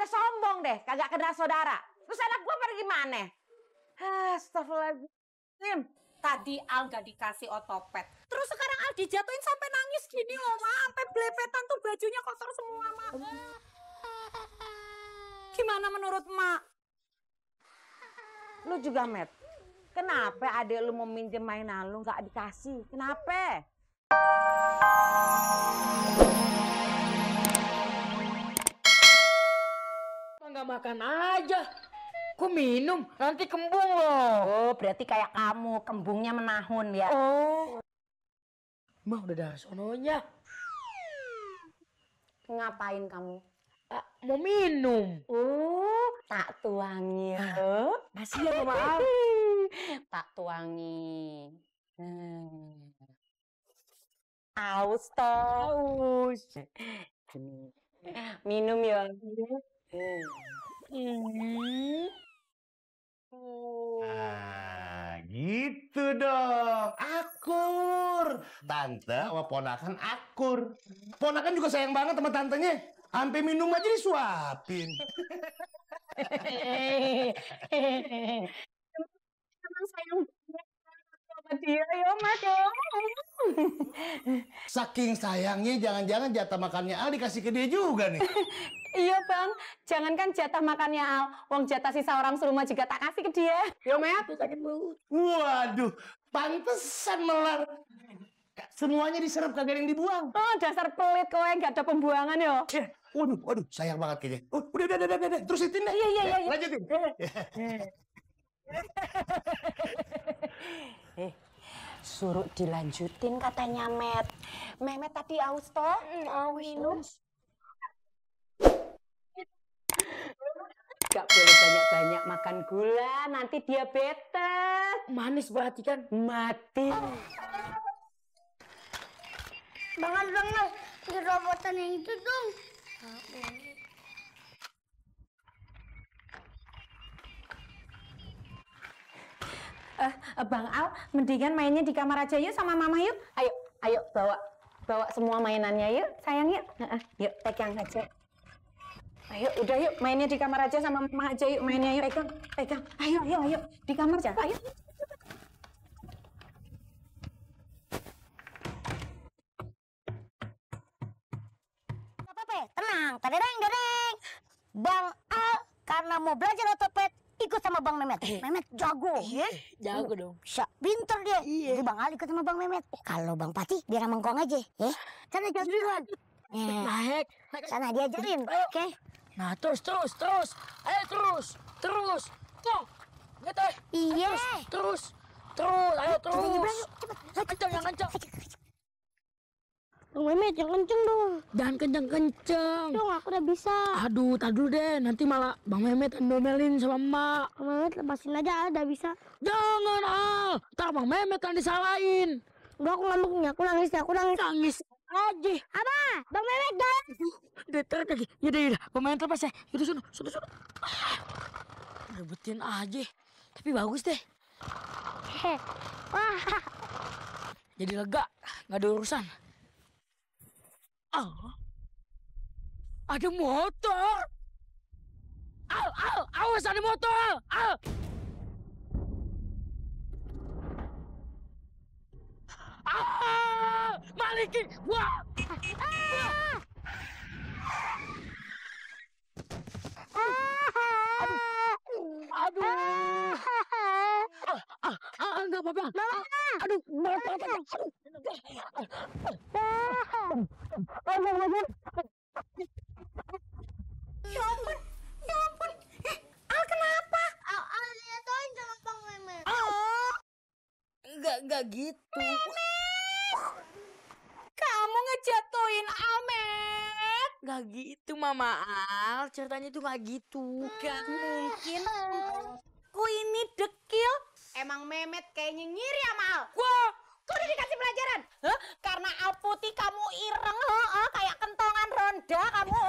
pada sombong deh, kagak kenal saudara. Terus anak gua pada gimana? Astagfirullahaladzim. Tadi Al gak dikasih otopet. Terus sekarang Al dijatuhin sampai nangis gini loh, Ma. Sampai belepetan tuh bajunya kotor semua, Ma. Gimana menurut Ma? Lu juga, Met. Kenapa adek lu mau minjem mainan lu gak dikasih? Kenapa? Nggak makan aja. Kok minum? Nanti kembung loh. Oh, berarti kayak kamu, kembungnya menahun ya. Oh. Mah udah darah sononya. Ngapain kamu? Mau minum. Oh, tak tuangi. Masih ya, maaf. Tak tuangi. Aus toh. Aus. Minum ya. Nah, gitu dong. Akur. Tante sama ponakan akur. Ponakan juga sayang banget sama tantenya. Sampai minum aja disuapin. Emang sayang sama dia ya, Mas. Saking sayangnya jangan-jangan jatah makannya Al dikasih ke dia juga nih. Iya, Bang. Jangankan jatah makannya Al, wong jatah sisa orang serumah juga tak kasih ke dia. Yo, Met. Sakit mulut. Waduh, pantesan melar. Semuanya diserap kagak ada yang dibuang. Oh, dasar pelit kowe, nggak ada pembuangan yo. Waduh, sayang banget kayaknya. Udah. Terusin deh. Iya. Lanjutin. Suruh dilanjutin katanya Met. Memet tadi aus toh? Minum. Gak boleh banyak-banyak makan gula, nanti diabetes. Manis berarti kan? Mati. Bang Al, di robotan yang itu dong. Bang Al, mendingan mainnya di kamar aja yuk sama Mama yuk. Ayo bawa semua mainannya yuk, sayang yuk. Yuk, pegang aja. Ayo, udah yuk, mainnya di kamar aja sama Mama aja yuk, mainnya yuk, pegang. Ayo, di kamar aja, ayo. Apa? Tenang, dereng. Bang Al karena mau belajar otopet ikut sama Bang Memet. Memet jago. Jago dong. Bisa pinter dia. Jadi Bang Al ikut sama Bang Memet. Kalau Bang Pati biar sama Ngkong aja. Sana jalan duluan. Naik. Sana diajarin. Oke. Nah, terus. Ayo terus. Kok. Gitu. Iya. Terus. Ayo terus. Kencang. Bang Memet yang kenceng dong. Jangan kenceng-kenceng. Dong, aku udah bisa. Aduh, tar dulu deh. Nanti malah Bang Memet ndomelin sama emak. Bang Memet lepasin aja, udah bisa. Jangan, Al. Ntar Bang Memet kan disalahin. Udah, aku ngamuknya. Aku nangis. Nangis aja. Apa? Bang Memet dah. Udah, tar lagi. Yaudah. Bang Memet lepas ya. Yaudah, sudah. Rebutin aja. Tapi bagus deh. Wah. Jadi lega. Nggak ada urusan. Ada motor. Al, awas ada motor. Al. Maliki. Wah. Aduh. Enggak apa-apa. Aduh. Ya ampun. Al kenapa? Al liatin sama Bang Memet. Enggak gitu. Kamu ngejatuhin Almet. Enggak gitu, Mama Al. Ceritanya tuh enggak gitu. Gak mungkin. Ku ini dekil. Emang Memet kayaknya ngiri sama Al. Wah, kau udah dikasih pelajaran? Karena Al putih kamu ireng, kayak kentongan ronda kamu.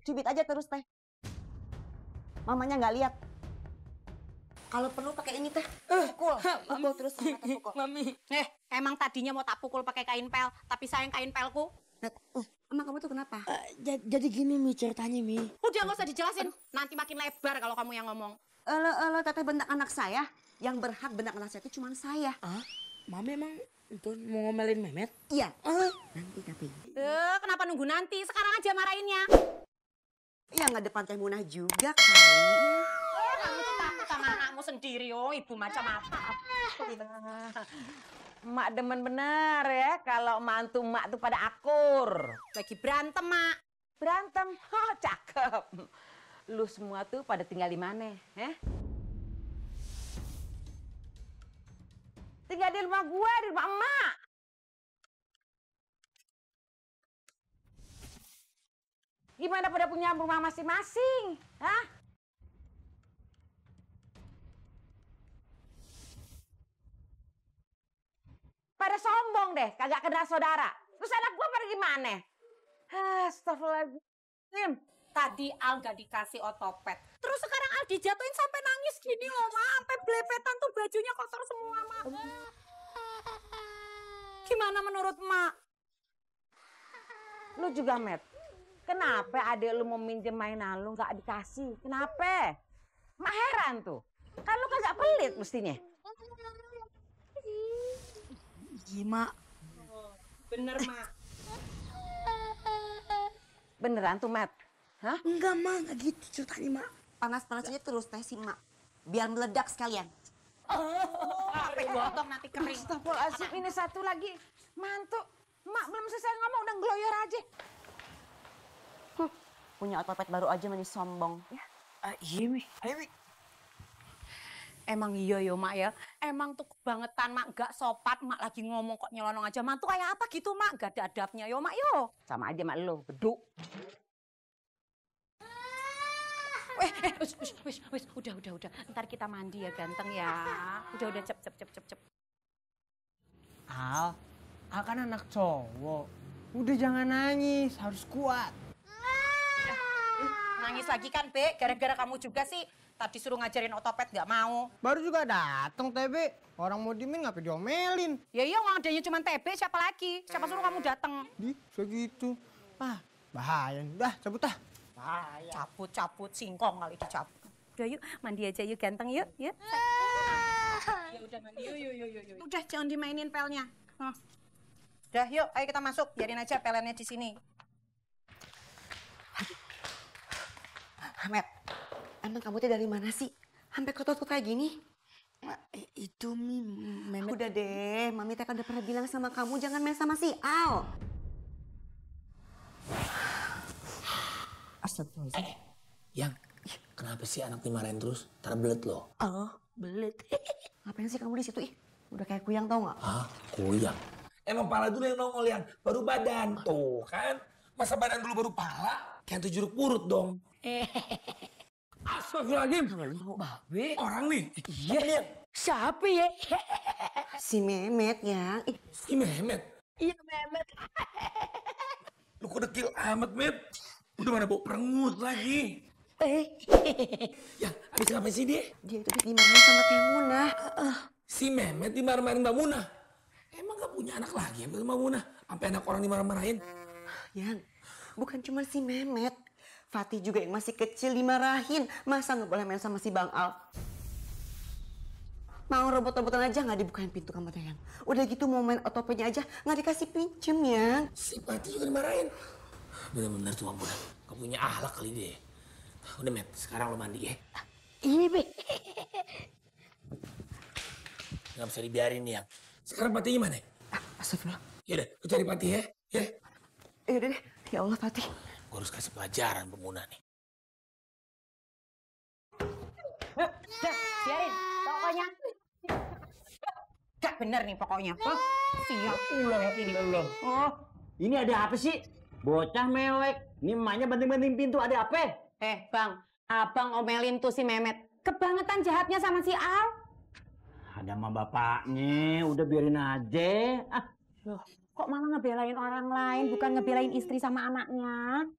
Cubit aja terus teh. Mamanya nggak lihat. Kalau perlu pakai ini teh. Pukul terus pukul. Mami. Emang tadinya mau tak pukul pakai kain pel, tapi sayang kain pelku. Emang kamu tuh kenapa? Jadi gini Mi ceritanya Mi. Udah nggak usah dijelasin. Nanti makin lebar kalau kamu yang ngomong. Teteh bentak anak saya. Yang berhak bentak anak saya itu cuma saya. Mami emang itu mau ngomelin Memet? Iya. Nanti tapi. Kenapa nunggu nanti? Sekarang aja marahinnya. Ya nggak depan Teh Munah juga kali. Kamu tuh takut sama anakmu sendiri. Oh, ibu macam apa? Mak demen bener ya kalau mantu mak tuh pada akur. Lagi berantem, Mak. Berantem, oh cakep. Lu semua tuh pada tinggal di mana? Tinggal di rumah gua, di rumah emak. Gimana pada punya rumah masing-masing? Hah? Pada sombong deh, kagak kenal saudara. Terus anak gua pada gimana? Astagfirullahaladzim. Tadi Al nggak dikasih otopet. Terus sekarang Al dijatuhin sampai nangis gini loh, Ma. Sampai belepetan tuh bajunya kotor semua, Ma. Gimana menurut Mak? Lu juga, Met. Kenapa adek lu mau minjem mainan lu nggak dikasih? Kenapa? Mak heran tuh. Kan lu kagak pelit mestinya. Iya Mak. Bener, Mak. Beneran tuh, Met? Hah? Enggak Mak, enggak gitu ceritanya Mak. Panas-panasnya terus teh si Mak. Biar meledak sekalian. Sampai gotong nanti kering. Astagfirullahaladzim, ini satu lagi. Mantu. Mak belum selesai ngomong udah ngeloyor aja. Punya otopet baru aja manis sombong. Ya. Iya Mi, ayo Mi. Emang iya yo Mak ya. Emang tuh kebangetan Mak, gak sopan Mak lagi ngomong kok nyelonong aja. Mantu kayak apa gitu Mak, gak ada adabnya yo Mak yo. Sama aja mak lu, beduk. Wis, udah. Ntar kita mandi ya ganteng ya. Udah, cep. Al kan anak cowok. Udah jangan nangis, harus kuat. Nangis lagi kan, Be? Gara-gara kamu juga sih. Tadi suruh ngajarin otopet gak mau. Baru juga dateng TB. Orang mau dimin ngapain diomelin? Ya iya, orang adanya cuma TB, siapa lagi? Siapa suruh kamu datang? Di segitu. Bahaya. Udah, cabut ah. Cabut, singkong kali dicabut. Udah yuk, mandi aja yuk ganteng yuk. Ya udah mandi, yuk. Udah, jangan dimainin pelnya. Udah yuk, ayo kita masuk. Biarin aja pelennya di sini. Ahmed, emang kamu tuh dari mana sih? Sampai kotor kayak gini? Itu Mi, Memet. Udah deh, Mami teh kan udah pernah bilang sama kamu jangan main sama si Al. Astagfirullahaladzim. Yang, kenapa sih anak dimarahin terus? Terbelet loh. Oh, belet. Ngapain sih kamu di situ? Udah kayak kuyang tau nggak? Hah? Kuyang? Emang pala dulu yang nongol yang baru badan. Tuh kan, masa badan dulu baru pala? Kayak tuh jeruk purut dong. Astagfirullahaladzim. Babe. Orang nih. Iya. Lihat. Siapa ya? Si Memet ya. Si Mehmet. Iya Memet. Lu kok dekil amat, Met? Udah mana bau perengut lagi. Ya, habis ngapain sih dia? Dia itu dimarahin sama Teh Munah. Si Mehmet dimarah-marahin Mbak Munah. Emang gak punya anak lagi Mbak Munah? Sampai anak orang dimarah-marahin. Yang, bukan cuma si Memet. Fatih juga yang masih kecil dimarahin. Masa nggak boleh main sama si Bang Al? Mau robot-robotan aja nggak dibukain pintu kamar Yang. Udah gitu mau main otopetnya aja nggak dikasih pinjem ya. Si Fatih juga dimarahin. Bener-bener tuh Mbak Munah. Gak punya ahlak kali dia. Udah Met, sekarang lo mandi ya. Iya Be. Gak bisa dibiarin nih Yang. Sekarang Fatih gimana? Astagfirullah. Yaudah, lu cari Fatih ya. Ya. Yaudah deh, ya Allah Fatih. Gue harus kasih pelajaran Pemunah nih. Biarin, pokoknya. Gak bener nih pokoknya. Siap. Ini ada apa sih? Bocah mewek. Ini emaknya banting-banting pintu, ada apa? Bang, abang omelin tuh si Memet. Kebangetan jahatnya sama si Al. Ada sama bapaknya, udah biarin aja. Loh, kok malah ngebelain orang lain, bukan ngebelain istri sama anaknya?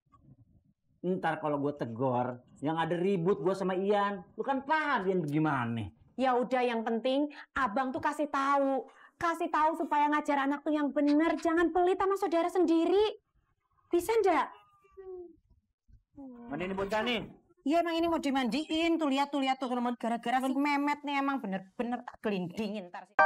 Ntar kalau gue tegor, yang ada ribut gue sama Ian. Lu kan paham Ian gimana? Ya udah, yang penting abang tuh kasih tahu supaya ngajar anak tuh yang bener, jangan pelit sama saudara sendiri. Bisa ndak? Mandi ini bocah nih. Iya emang ini mau dimandiin. Tuh lihat tuh. Gara-gara si Memet nih emang bener-bener tak gelindingin ntar sih.